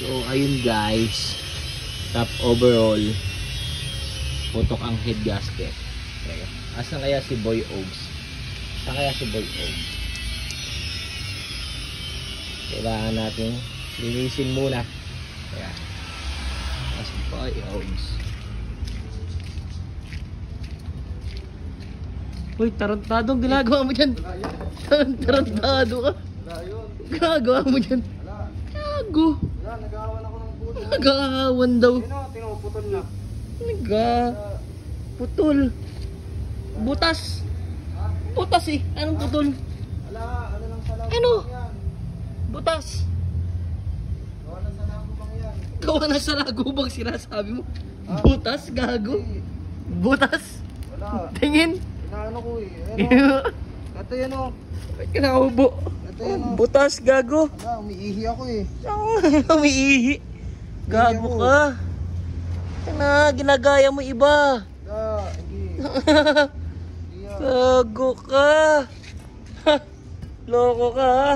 So ayun guys, top overall, putok ang head gasket. Okay. Asan kaya si Boy Ogs? Asan kaya si Boy Ogs? Kailangan natin linisin muna. Kaya si Boy Ogs. Uy, tarantado ang ginagawa mo dyan. Tarantado ka. Gagawa mo dyan. Gago. Nag-aawan ako ng puto. Nag-aawan daw. Tinuputol na. Putol. Butas. Butas eh. Anong putol? Ano lang sa labo Ano? yan? Butas. Gawa lang sa labo bang yan? Gawa na sa lagubang sinasabi mo. Butas, gago. Butas. Wala. Tingin. Inaano ko eh. Ano? Ito yan o. Kinaubo. Ito yan o. Butas, gago. Wala, umiihi ako eh. Umiihi. Gago ka. Ginagaya mo iba. Wala, hindi. Gago ka. Loko ka ha.